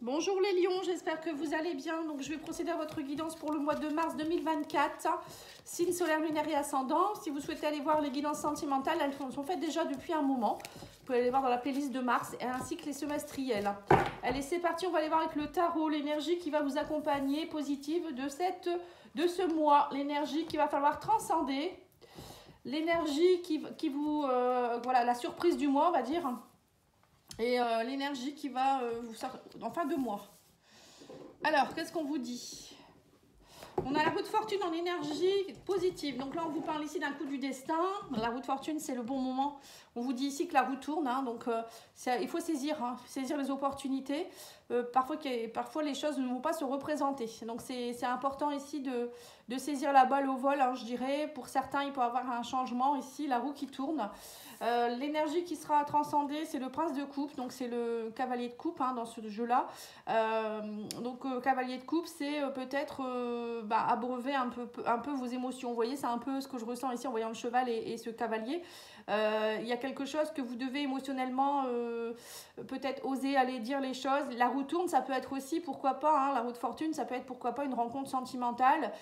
Bonjour les lions, j'espère que vous allez bien. Donc je vais procéder à votre guidance pour le mois de mars 2024. Signe solaire, lunaire et ascendant. Si vous souhaitez aller voir les guidances sentimentales, elles sont faites déjà depuis un moment. Vous pouvez aller voir dans la playlist de mars ainsi que les semestriels. Allez, c'est parti, on va aller voir avec le tarot l'énergie qui va vous accompagner positive de ce mois. L'énergie qu'il va falloir transcender. L'énergie qui vous... voilà, la surprise du mois, on va dire. Et l'énergie qui va vous sortir en fin de mois. Alors, qu'est-ce qu'on vous dit? On a la roue de fortune en énergie positive. Donc là, on vous parle ici d'un coup du destin. La roue de fortune, c'est le bon moment. On vous dit ici que la roue tourne. Donc, il faut saisir les opportunités. Parfois, les choses ne vont pas se représenter. Donc, c'est important ici de saisir la balle au vol, je dirais. Pour certains, il peut y avoir un changement ici, la roue qui tourne. L'énergie qui sera transcendée, c'est le prince de coupe, donc c'est le cavalier de coupe dans ce jeu-là. Cavalier de coupe, c'est peut-être abreuver un peu vos émotions. Vous voyez, c'est un peu ce que je ressens ici en voyant le cheval et ce cavalier. Il y a quelque chose que vous devez émotionnellement peut-être oser aller dire les choses. La roue tourne, ça peut être aussi, pourquoi pas, la roue de fortune, ça peut être pourquoi pas une rencontre sentimentale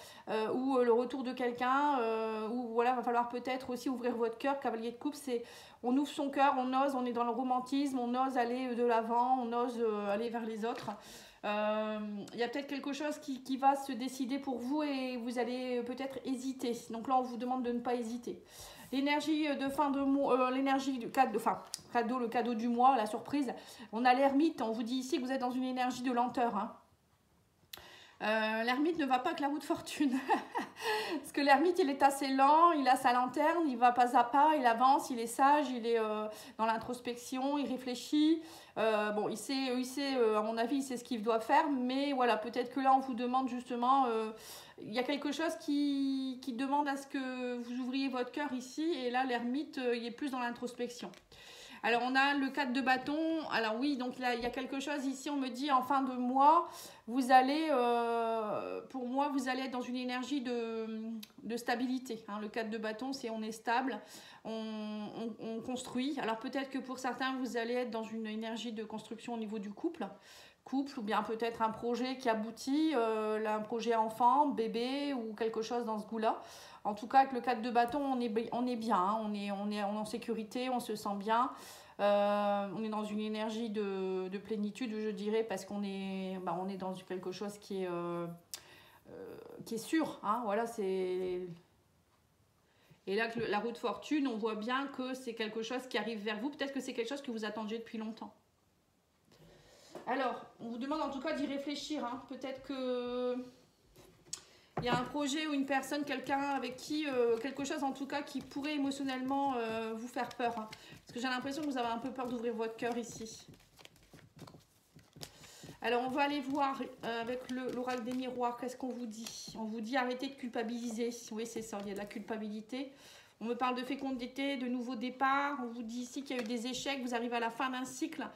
ou le retour de quelqu'un ou voilà, va falloir peut-être aussi ouvrir votre cœur. Cavalier de coupe, c'est on ouvre son cœur, on ose, on est dans le romantisme, on ose aller de l'avant, on ose aller vers les autres. Il y a peut-être quelque chose qui va se décider pour vous et vous allez peut-être hésiter. Donc là, on vous demande de ne pas hésiter. L'énergie de fin de mois, l'énergie du cadeau, le cadeau du mois, la surprise. On a l'ermite, on vous dit ici que vous êtes dans une énergie de lenteur. L'ermite ne va pas avec la roue de fortune. Parce que l'ermite, il est assez lent, il a sa lanterne, il va pas à pas, il avance, il est sage, il est dans l'introspection, il réfléchit. Il sait à mon avis, il sait ce qu'il doit faire, mais voilà, peut-être que là, on vous demande justement, il y a quelque chose qui demande à ce que vous ouvriez votre cœur ici, et là, l'ermite, il est plus dans l'introspection. Alors, on a le 4 de bâton. Alors oui, donc là, il y a quelque chose ici, on me dit en fin de mois, vous allez, pour moi, vous allez être dans une énergie de stabilité. Le 4 de bâton, c'est on est stable, on construit. Alors peut-être que pour certains, vous allez être dans une énergie de construction au niveau du couple, ou bien peut-être un projet qui aboutit, un projet enfant, bébé ou quelque chose dans ce goût-là. En tout cas, avec le 4 de bâton, on est bien, on est en sécurité, on se sent bien. On est dans une énergie de plénitude, je dirais, parce qu'on est, on est dans quelque chose qui est sûr. Voilà, c'est... Et là, la roue de fortune, on voit bien que c'est quelque chose qui arrive vers vous. Peut-être que c'est quelque chose que vous attendiez depuis longtemps. Alors, on vous demande en tout cas d'y réfléchir. Peut-être que... il y a un projet ou une personne, quelqu'un avec qui, quelque chose en tout cas qui pourrait émotionnellement vous faire peur. Parce que j'ai l'impression que vous avez un peu peur d'ouvrir votre cœur ici. Alors on va aller voir avec l'oracle des miroirs, qu'est-ce qu'on vous dit? On vous dit arrêtez de culpabiliser. Oui, c'est ça, il y a de la culpabilité. On me parle de fécondité, de nouveaux départs. On vous dit ici qu'il y a eu des échecs, vous arrivez à la fin d'un cycle.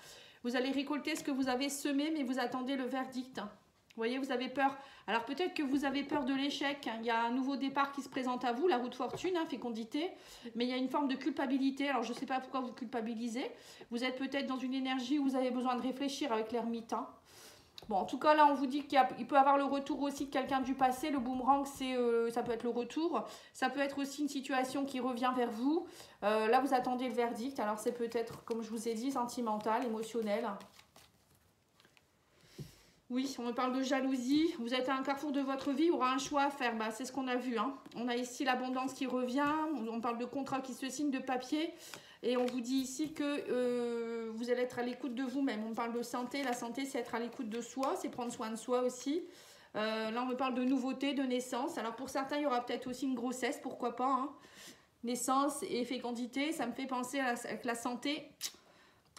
Vous allez récolter ce que vous avez semé, mais vous attendez le verdict. Vous voyez, vous avez peur. Alors peut-être que vous avez peur de l'échec. Il y a un nouveau départ qui se présente à vous, la roue de fortune, fécondité. Mais il y a une forme de culpabilité. Alors je ne sais pas pourquoi vous culpabilisez. Vous êtes peut-être dans une énergie où vous avez besoin de réfléchir avec l'ermite. Bon, en tout cas, là, on vous dit qu'il peut y avoir le retour aussi de quelqu'un du passé. Le boomerang, ça peut être le retour. Ça peut être aussi une situation qui revient vers vous. Là, vous attendez le verdict. Alors c'est peut-être, comme je vous ai dit, sentimental, émotionnel. Oui, on me parle de jalousie. Vous êtes à un carrefour de votre vie, il y aura un choix à faire. C'est ce qu'on a vu. On a ici l'abondance qui revient. On parle de contrat qui se signe, de papier. Et on vous dit ici que vous allez être à l'écoute de vous-même. On parle de santé. La santé, c'est être à l'écoute de soi. C'est prendre soin de soi aussi. Là, on me parle de nouveauté, de naissance. Alors, pour certains, il y aura peut-être aussi une grossesse. Pourquoi pas. Naissance et fécondité. Ça me fait penser avec la santé.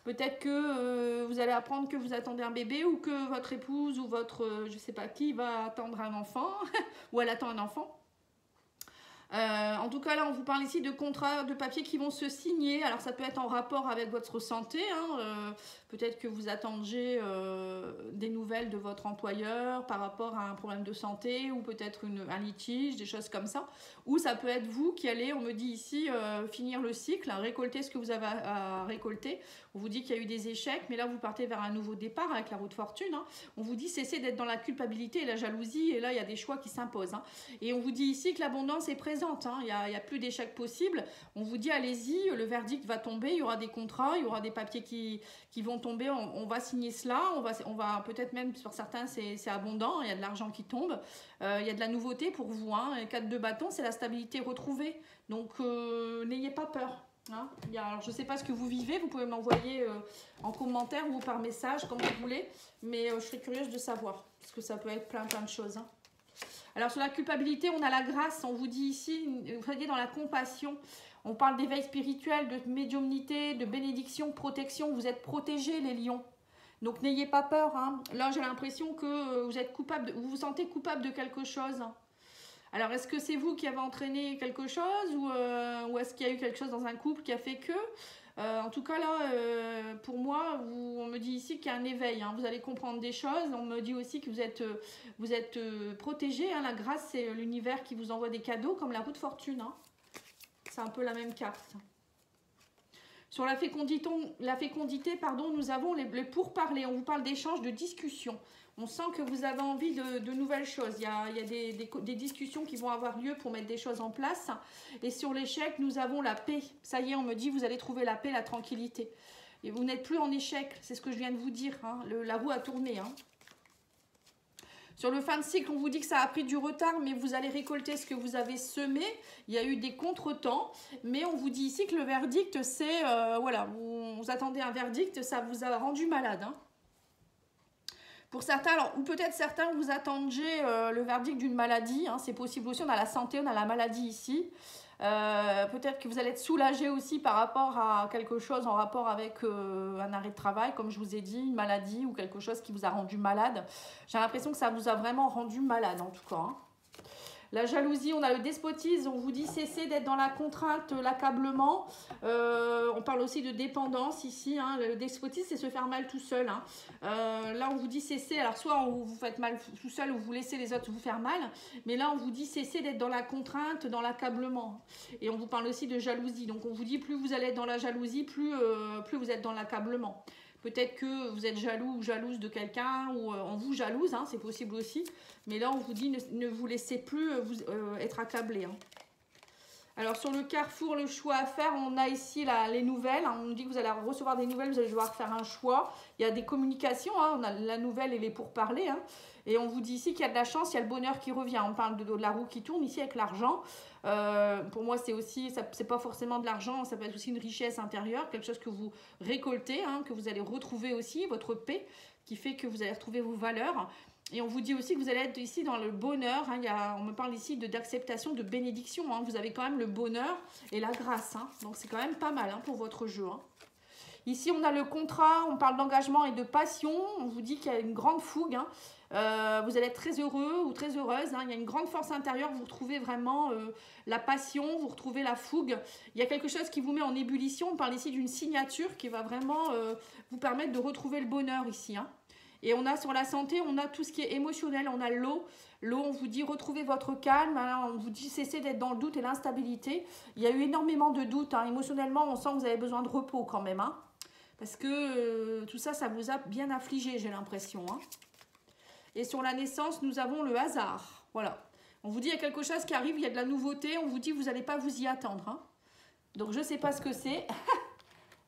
Peut-être que vous allez apprendre que vous attendez un bébé ou que votre épouse ou votre, je ne sais pas qui, va attendre un enfant ou elle attend un enfant. En tout cas, là, on vous parle ici de contrats de papier qui vont se signer. Alors, ça peut être en rapport avec votre santé. Peut-être que vous attendiez des nouvelles. nouvelles de votre employeur par rapport à un problème de santé ou peut-être un litige, des choses comme ça. Ou ça peut être vous qui allez, on me dit ici, finir le cycle, récolter ce que vous avez à récolter. On vous dit qu'il y a eu des échecs, mais là vous partez vers un nouveau départ avec la roue de fortune. Hein. On vous dit cessez d'être dans la culpabilité et la jalousie, et là il y a des choix qui s'imposent. Hein. Et on vous dit ici que l'abondance est présente, hein. Il n'y a plus d'échecs possibles. On vous dit allez-y, le verdict va tomber, il y aura des contrats, il y aura des papiers qui vont tomber, on va signer cela, on va peut-être même, sur certains c'est abondant, il y a de l'argent qui tombe, il y a de la nouveauté pour vous. Hein. 4 de bâton, c'est la stabilité retrouvée, donc n'ayez pas peur. Hein. Alors, je ne sais pas ce que vous vivez, vous pouvez m'envoyer en commentaire ou par message, comme vous voulez, mais je serais curieuse de savoir, parce que ça peut être plein de choses. Hein. Alors, sur la culpabilité, on a la grâce, on vous dit ici, vous voyez, dans la compassion, on parle d'éveil spirituel, de médiumnité, de bénédiction, de protection, vous êtes protégés les lions. Donc, n'ayez pas peur. Hein. Là, j'ai l'impression que vous êtes coupable, vous vous sentez coupable de quelque chose. Alors, est-ce que c'est vous qui avez entraîné quelque chose ou est-ce qu'il y a eu quelque chose dans un couple qui a fait que en tout cas, là, pour moi, on me dit ici qu'il y a un éveil. Hein, vous allez comprendre des choses. On me dit aussi que vous êtes protégé. Hein, la grâce, c'est l'univers qui vous envoie des cadeaux, comme la roue de fortune. Hein. C'est un peu la même carte. Sur la fécondité, pardon, nous avons les pourparlers. On vous parle d'échanges, de discussions. On sent que vous avez envie de nouvelles choses. Il y a des discussions qui vont avoir lieu pour mettre des choses en place. Et sur l'échec, nous avons la paix. Ça y est, on me dit, vous allez trouver la paix, la tranquillité. Et vous n'êtes plus en échec. C'est ce que je viens de vous dire. Hein. La roue a tourné. Hein. Sur le fin de cycle, on vous dit que ça a pris du retard, mais vous allez récolter ce que vous avez semé. Il y a eu des contretemps, mais on vous dit ici que le verdict, c'est... voilà, vous attendez un verdict, ça vous a rendu malade. Hein. Pour certains, alors, ou peut-être certains, vous attendiez le verdict d'une maladie. Hein, c'est possible aussi, on a la santé, on a la maladie ici. Peut-être que vous allez être soulagé aussi par rapport à quelque chose en rapport avec un arrêt de travail, comme je vous ai dit, une maladie ou quelque chose qui vous a rendu malade. J'ai l'impression que ça vous a vraiment rendu malade en tout cas. Hein. La jalousie, on a le despotisme, on vous dit cessez d'être dans la contrainte, l'accablement. On parle aussi de dépendance ici. Hein. Le despotisme, c'est se faire mal tout seul. Hein. Là, on vous dit cessez. Alors, soit vous vous faites mal tout seul ou vous laissez les autres vous faire mal. Mais là, on vous dit cessez d'être dans la contrainte, dans l'accablement. Et on vous parle aussi de jalousie. Donc, on vous dit plus vous allez être dans la jalousie, plus vous être dans l'accablement. Peut-être que vous êtes jaloux ou jalouse de quelqu'un ou on vous jalouse, hein, c'est possible aussi. Mais là, on vous dit ne vous laissez plus être accablé. Hein. Alors, sur le carrefour, le choix à faire, on a ici les nouvelles. Hein. On nous dit que vous allez recevoir des nouvelles, vous allez devoir faire un choix. Il y a des communications, hein. On a la nouvelle et les pourparlers. Hein. Et on vous dit ici qu'il y a de la chance, il y a le bonheur qui revient. On parle de la roue qui tourne ici avec l'argent. Pour moi, c'est aussi, c'est pas forcément de l'argent, ça peut être aussi une richesse intérieure, quelque chose que vous récoltez, hein, que vous allez retrouver aussi, votre paix, qui fait que vous allez retrouver vos valeurs. Et on vous dit aussi que vous allez être ici dans le bonheur. Hein, on me parle ici d'acceptation, de bénédiction. Hein, vous avez quand même le bonheur et la grâce. Hein, donc, c'est quand même pas mal hein, pour votre jeu. Hein. Ici, on a le contrat, on parle d'engagement et de passion. On vous dit qu'il y a une grande fougue. Hein. Vous allez être très heureux ou très heureuse. Hein. Il y a une grande force intérieure. Vous retrouvez vraiment la passion, vous retrouvez la fougue. Il y a quelque chose qui vous met en ébullition. On parle ici d'une signature qui va vraiment vous permettre de retrouver le bonheur ici. Hein. Et on a sur la santé, on a tout ce qui est émotionnel. On a l'eau. L'eau, on vous dit retrouvez votre calme. Hein. On vous dit cessez d'être dans le doute et l'instabilité. Il y a eu énormément de doutes. Hein. Émotionnellement, on sent que vous avez besoin de repos quand même. Hein. Parce que tout ça, ça vous a bien affligé, j'ai l'impression. Hein. Et sur la naissance, nous avons le hasard. Voilà. On vous dit il y a quelque chose qui arrive, il y a de la nouveauté. On vous dit vous n'allez pas vous y attendre. Hein. Donc, je ne sais pas ce que c'est.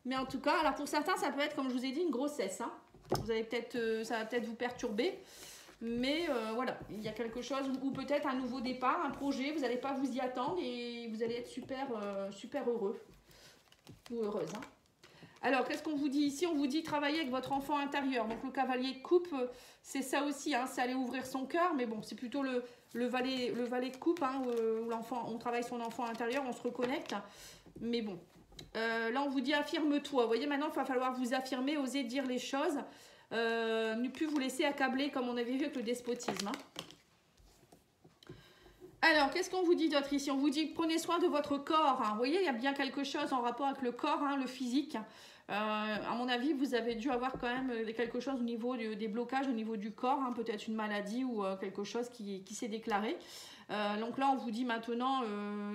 Mais en tout cas, alors pour certains, ça peut être, comme je vous ai dit, une grossesse. Hein. Vous allez ça va peut-être vous perturber. Mais voilà, il y a quelque chose, ou peut-être un nouveau départ, un projet. Vous n'allez pas vous y attendre et vous allez être super heureux ou heureuse. Hein. Alors, qu'est-ce qu'on vous dit ici? On vous dit travailler avec votre enfant intérieur. Donc, le cavalier de coupe, c'est ça aussi. Hein, c'est aller ouvrir son cœur. Mais bon, c'est plutôt le valet de coupe, hein, où on travaille son enfant intérieur, on se reconnecte. Mais bon, là, on vous dit affirme-toi. Vous voyez, maintenant, il va falloir vous affirmer, oser dire les choses. Ne plus vous laisser accabler comme on avait vu avec le despotisme. Hein. Alors, qu'est-ce qu'on vous dit d'autre ici? On vous dit prenez soin de votre corps. Hein. Vous voyez, il y a bien quelque chose en rapport avec le corps, hein, le physique. À mon avis, vous avez dû avoir quand même quelque chose au niveau des blocages, au niveau du corps, hein, peut-être une maladie ou quelque chose qui s'est déclaré. Donc là, on vous dit maintenant,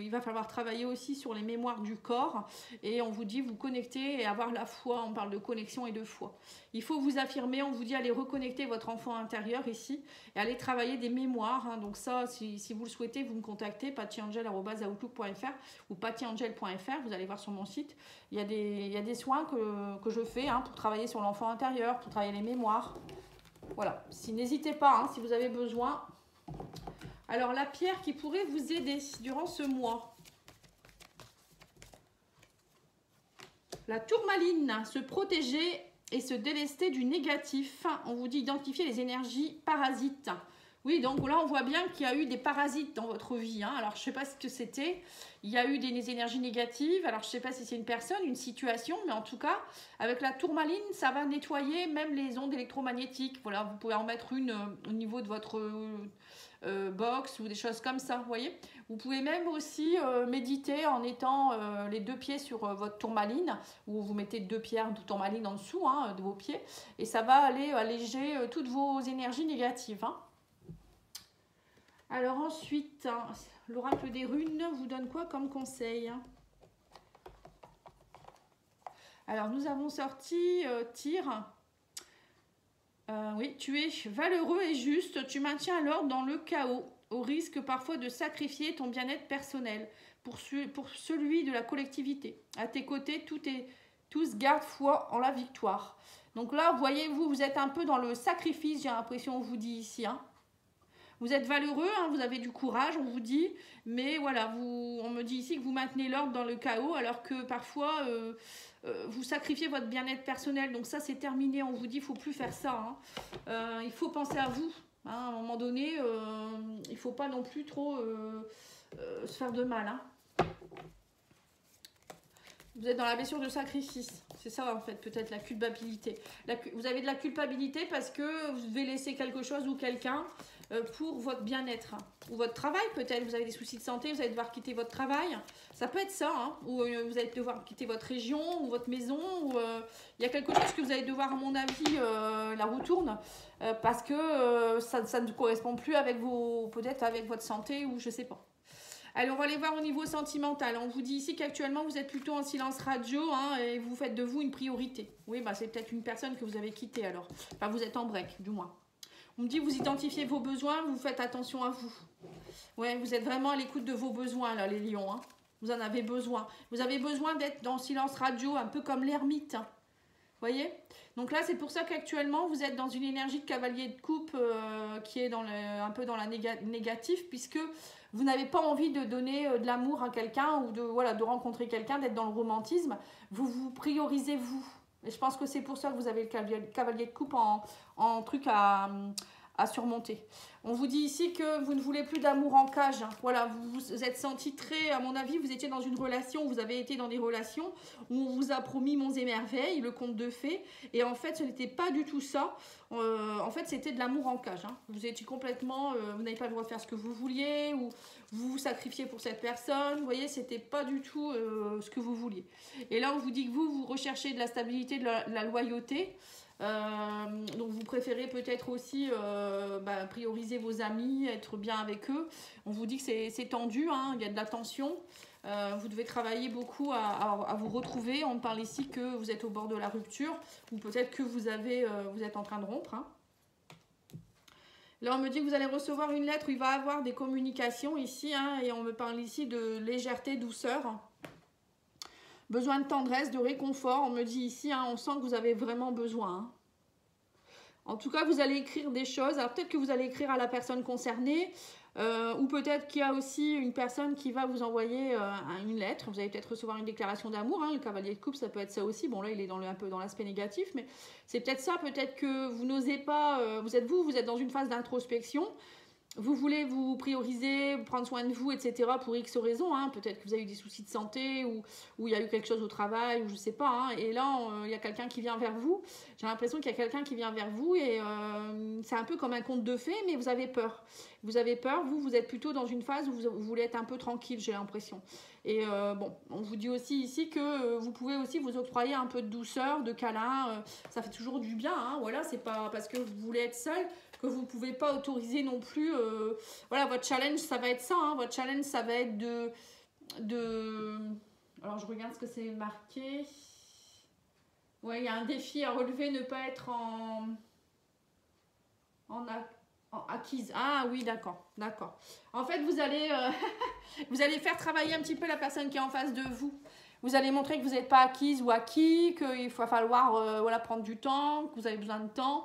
il va falloir travailler aussi sur les mémoires du corps et on vous dit vous connecter et avoir la foi. On parle de connexion et de foi. Il faut vous affirmer, on vous dit allez reconnecter votre enfant intérieur ici et aller travailler des mémoires. Hein. Donc ça, si vous le souhaitez, vous me contactez pattyangel@outlook.fr ou pattyangel.fr. Vous allez voir sur mon site. Il y a des soins que je fais hein, pour travailler sur l'enfant intérieur, pour travailler les mémoires. Voilà. N'hésitez pas, hein, si vous avez besoin. Alors, la pierre qui pourrait vous aider durant ce mois. La tourmaline, se protéger et se délester du négatif. On vous dit identifier les énergies parasites. Oui, donc là, on voit bien qu'il y a eu des parasites dans votre vie. Hein. Alors, je ne sais pas ce que c'était. Il y a eu des énergies négatives. Alors, je ne sais pas si c'est une personne, une situation, mais en tout cas, avec la tourmaline, ça va nettoyer même les ondes électromagnétiques. Voilà, vous pouvez en mettre une au niveau de votre box ou des choses comme ça, vous voyez. Vous pouvez même aussi méditer en étant les deux pieds sur votre tourmaline, ou vous mettez deux pierres de tourmaline en dessous hein, de vos pieds, et ça va aller alléger toutes vos énergies négatives. Hein. Alors ensuite, hein, l'oracle des runes vous donne quoi comme conseil? Alors nous avons sorti tir. Oui, tu es valeureux et juste, tu maintiens l'ordre dans le chaos, au risque parfois de sacrifier ton bien-être personnel pour celui de la collectivité. À tes côtés, tous gardent foi en la victoire. Donc là, voyez-vous, vous êtes un peu dans le sacrifice, j'ai l'impression, on vous dit ici. Hein. Vous êtes valeureux, hein, vous avez du courage, on vous dit, mais voilà, on me dit ici que vous maintenez l'ordre dans le chaos, alors que parfois, vous sacrifiez votre bien-être personnel. Donc ça, c'est terminé, on vous dit, il ne faut plus faire ça. Hein. Il faut penser à vous. Hein, à un moment donné, il ne faut pas non plus trop se faire de mal. Hein. Vous êtes dans la blessure de sacrifice. C'est ça, en fait, peut-être la culpabilité. Vous avez de la culpabilité parce que vous devez laisser quelque chose ou quelqu'un pour votre bien-être. Ou votre travail, peut-être. Vous avez des soucis de santé, vous allez devoir quitter votre travail. Ça peut être ça. Hein. Ou vous allez devoir quitter votre région ou votre maison. Ou il y a quelque chose que vous allez devoir, à mon avis, la roue tourne. Parce que ça ne correspond plus avec peut-être avec votre santé ou je sais pas. Alors, on va aller voir au niveau sentimental. On vous dit ici qu'actuellement, vous êtes plutôt en silence radio hein, et vous faites de vous une priorité. Oui, bah, c'est peut-être une personne que vous avez quittée alors. Enfin, vous êtes en break, du moins. On me dit vous identifiez vos besoins, vous faites attention à vous. Ouais, vous êtes vraiment à l'écoute de vos besoins, là, les lions. Hein. Vous en avez besoin. Vous avez besoin d'être dans le silence radio, un peu comme l'ermite. Hein. Vous voyez? Donc là, c'est pour ça qu'actuellement, vous êtes dans une énergie de cavalier de coupe qui est un peu dans la négative, puisque vous n'avez pas envie de donner de l'amour à quelqu'un ou de rencontrer quelqu'un, d'être dans le romantisme. Vous vous priorisez vous. Et je pense que c'est pour ça que vous avez le cavalier de coupe en truc à surmonter. On vous dit ici que vous ne voulez plus d'amour en cage. Hein. Voilà, vous vous êtes senti très, à mon avis, vous étiez dans une relation, vous avez été dans des relations où on vous a promis monts et merveilles, le conte de fées, et en fait, ce n'était pas du tout ça. En fait, c'était de l'amour en cage. Hein. Vous étiez complètement, vous n'avez pas le droit de faire ce que vous vouliez, ou vous vous sacrifiez pour cette personne. Vous voyez, c'était pas du tout ce que vous vouliez. Et là, on vous dit que vous recherchez de la stabilité, de la loyauté. Donc vous préférez peut-être aussi prioriser vos amis, être bien avec eux. On vous dit que c'est tendu, hein, il y a de la tension. Vous devez travailler beaucoup à vous retrouver. On parle ici que vous êtes au bord de la rupture ou peut-être que vous êtes en train de rompre. Hein. Là, on me dit que vous allez recevoir une lettre où il va y avoir des communications ici. Hein, et on me parle ici de légèreté, douceur. Besoin de tendresse, de réconfort. On me dit ici, hein, on sent que vous avez vraiment besoin. Hein. En tout cas, vous allez écrire des choses. Alors peut-être que vous allez écrire à la personne concernée. Ou peut-être qu'il y a aussi une personne qui va vous envoyer une lettre. Vous allez peut-être recevoir une déclaration d'amour. Hein. Le cavalier de coupe, ça peut être ça aussi. Bon, là, il est un peu dans l'aspect négatif. Mais c'est peut-être ça. Peut-être que vous n'osez pas... vous êtes dans une phase d'introspection. Vous voulez vous prioriser, prendre soin de vous, etc. pour X raisons. Hein. Peut-être que vous avez eu des soucis de santé ou il y a eu quelque chose au travail ou je ne sais pas. Hein. Et là, il y a quelqu'un qui vient vers vous. J'ai l'impression qu'il y a quelqu'un qui vient vers vous et c'est un peu comme un conte de fées, mais vous avez peur. Vous avez peur, vous êtes plutôt dans une phase où vous voulez être un peu tranquille, j'ai l'impression. Et bon, on vous dit aussi ici que vous pouvez aussi vous octroyer un peu de douceur, de câlin. Ça fait toujours du bien, hein, voilà, c'est pas parce que vous voulez être seul que vous ne pouvez pas autoriser non plus. Voilà, votre challenge, ça va être ça. Hein, votre challenge, ça va être alors, je regarde ce que c'est marqué. Ouais, il y a un défi à relever, ne pas être en acquise. Ah oui, d'accord, d'accord. En fait, vous allez, vous allez faire travailler un petit peu la personne qui est en face de vous. Vous allez montrer que vous n'êtes pas acquise ou acquis, qu'il va falloir voilà, prendre du temps, que vous avez besoin de temps,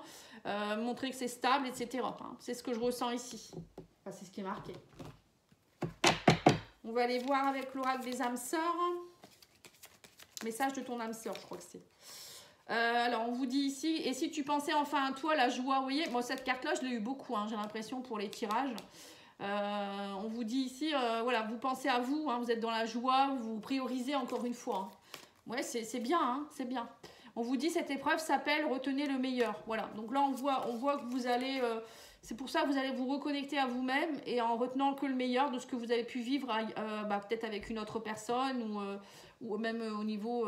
montrer que c'est stable, etc. Hein. C'est ce que je ressens ici. Enfin, c'est ce qui est marqué. On va aller voir avec l'oracle des âmes sœurs. Message de ton âme sœur, je crois que c'est. Alors, on vous dit ici, et si tu pensais enfin à toi, la joie, vous voyez, bon, cette carte-là, je l'ai eu beaucoup, hein, j'ai l'impression, pour les tirages. On vous dit ici, voilà, vous pensez à vous, hein, vous êtes dans la joie, vous priorisez encore une fois. Hein. Ouais, c'est bien, hein, c'est bien. On vous dit, cette épreuve s'appelle « Retenez le meilleur ». Voilà, donc là, on voit que vous allez... c'est pour ça que vous allez vous reconnecter à vous-même et en retenant que le meilleur de ce que vous avez pu vivre, peut-être avec une autre personne ou même au niveau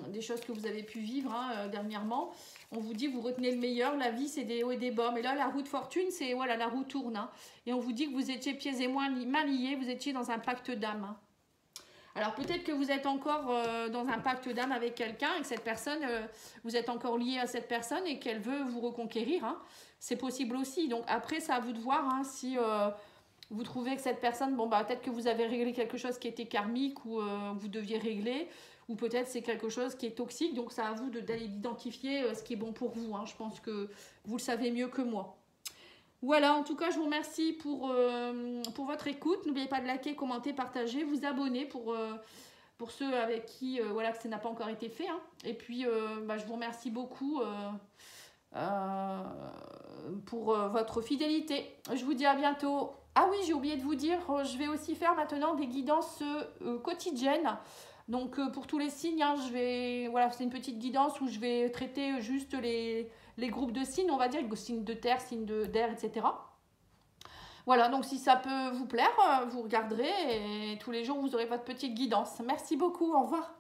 des choses que vous avez pu vivre hein, dernièrement. On vous dit, vous retenez le meilleur, la vie c'est des hauts et des bas. Mais là, la roue de fortune, c'est voilà, la roue tourne. Hein. Et on vous dit que vous étiez pieds et mains liés, vous étiez dans un pacte d'âme. Hein. Alors peut-être que vous êtes encore dans un pacte d'âme avec quelqu'un et que cette personne, vous êtes encore lié à cette personne et qu'elle veut vous reconquérir. Hein. C'est possible aussi. Donc après, c'est à vous de voir hein, si vous trouvez que cette personne, bon bah peut-être que vous avez réglé quelque chose qui était karmique ou vous deviez régler, ou peut-être c'est quelque chose qui est toxique. Donc c'est à vous d'aller identifier ce qui est bon pour vous. Hein. Je pense que vous le savez mieux que moi. Voilà, en tout cas, je vous remercie pour votre écoute. N'oubliez pas de liker, commenter, partager, vous abonner pour ceux avec qui voilà, que ça n'a pas encore été fait. Hein. Et puis, je vous remercie beaucoup pour votre fidélité. Je vous dis à bientôt. Ah oui, j'ai oublié de vous dire, je vais aussi faire maintenant des guidances quotidiennes. Donc, pour tous les signes, hein, voilà, c'est une petite guidance où je vais traiter juste les groupes de signes, on va dire, signes de terre, signes d'air, etc. Voilà, donc si ça peut vous plaire, vous regarderez et tous les jours, vous aurez votre petite guidance. Merci beaucoup, au revoir.